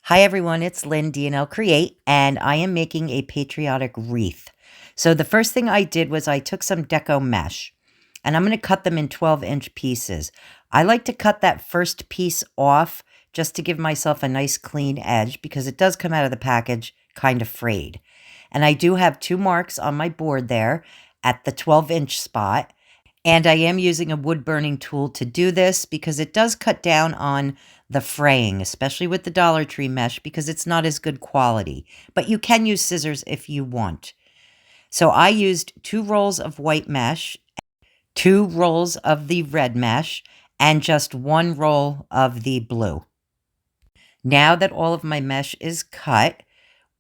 Hi everyone, it's Lynn D&L Create, and I am making a patriotic wreath. So the first thing I did was I took some Deco mesh, and I'm going to cut them in 12-inch pieces. I like to cut that first piece off just to give myself a nice clean edge because it does come out of the package kind of frayed. And I do have two marks on my board there at the 12-inch spot, and I am using a wood burning tool to do this because it does cut down on the fraying, especially with the Dollar Tree mesh because it's not as good quality. But you can use scissors if you want. So I used 2 rolls of white mesh, 2 rolls of the red mesh, and just 1 roll of the blue. Now that all of my mesh is cut,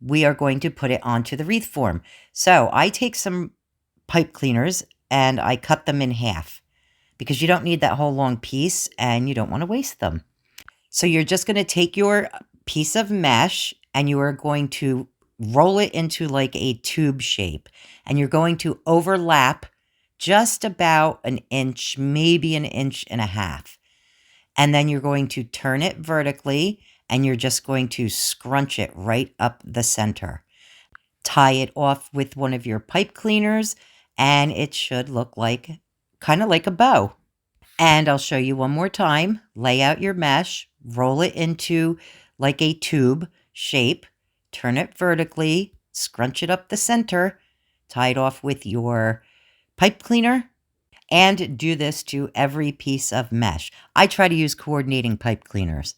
we are going to put it onto the wreath form. So I take some pipe cleaners and I cut them in half because you don't need that whole long piece and you don't want to waste them. So you're just going to take your piece of mesh and you are going to roll it into like a tube shape, and you're going to overlap just about an inch, maybe an inch and a half. And then you're going to turn it vertically and you're just going to scrunch it right up the center. Tie it off with one of your pipe cleaners and it should look like kind of like a bow. And I'll show you one more time. Lay out your mesh, roll it into like a tube shape, turn it vertically, scrunch it up the center, tie it off with your pipe cleaner, and do this to every piece of mesh. I try to use coordinating pipe cleaners.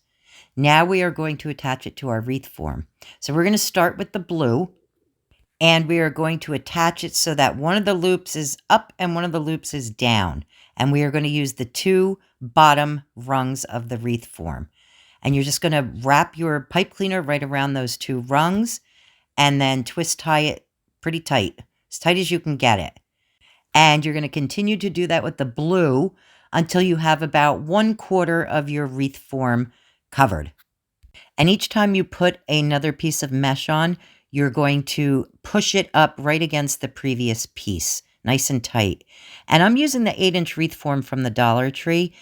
Now we are going to attach it to our wreath form. So we're going to start with the blue, and we are going to attach it so that one of the loops is up and one of the loops is down. And we are going to use the 2 bottom rungs of the wreath form. And you're just going to wrap your pipe cleaner right around those 2 rungs and then twist tie it pretty tight as you can get it. And you're going to continue to do that with the blue until you have about 1/4 of your wreath form covered. And each time you put another piece of mesh on, you're going to push it up right against the previous piece, nice and tight. And I'm using the 8-inch wreath form from the Dollar Tree.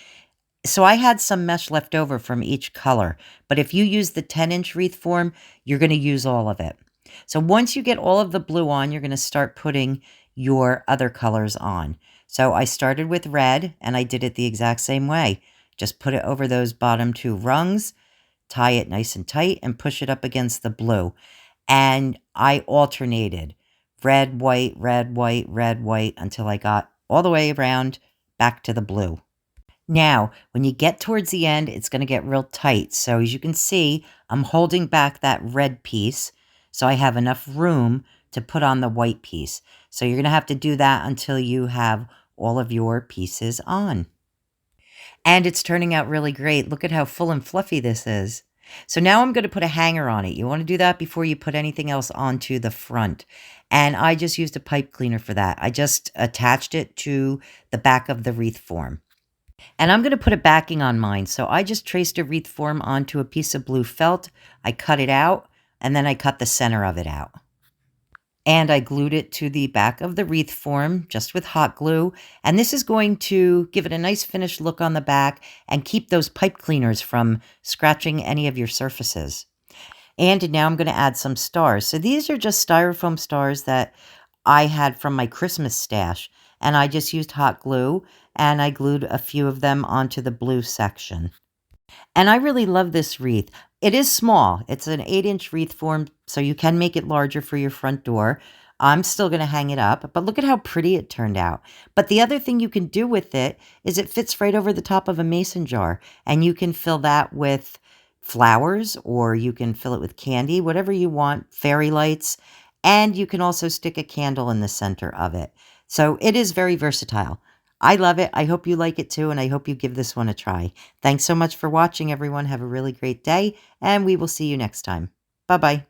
So I had some mesh left over from each color. But if you use the 10-inch wreath form, you're going to use all of it. So once you get all of the blue on, you're going to start putting your other colors on. So I started with red, and I did it the exact same way. Just put it over those bottom 2 rungs, tie it nice and tight, and push it up against the blue. And I alternated red, white, red, white until I got all the way around back to the blue. Now, when you get towards the end, it's going to get real tight. So as you can see, I'm holding back that red piece so I have enough room to put on the white piece. So you're going to have to do that until you have all of your pieces on. And it's turning out really great. Look at how full and fluffy this is. So now I'm going to put a hanger on it. You want to do that before you put anything else onto the front. And I just used a pipe cleaner for that. I just attached it to the back of the wreath form. And I'm going to put a backing on mine. So I just traced a wreath form onto a piece of blue felt. I cut it out, and then I cut the center of it out. And I glued it to the back of the wreath form just with hot glue. And this is going to give it a nice finished look on the back and keep those pipe cleaners from scratching any of your surfaces. And now I'm going to add some stars. So these are just styrofoam stars that I had from my Christmas stash. And I just used hot glue and I glued a few of them onto the blue section. And I really love this wreath. It is small. It's an 8-inch wreath form, so you can make it larger for your front door. I'm still going to hang it up, but look at how pretty it turned out. But the other thing you can do with it is it fits right over the top of a mason jar, and you can fill that with flowers or you can fill it with candy, whatever you want, fairy lights, and you can also stick a candle in the center of it. So it is very versatile. I love it. I hope you like it too, and I hope you give this one a try. Thanks so much for watching, everyone. Have a really great day, and we will see you next time. Bye-bye.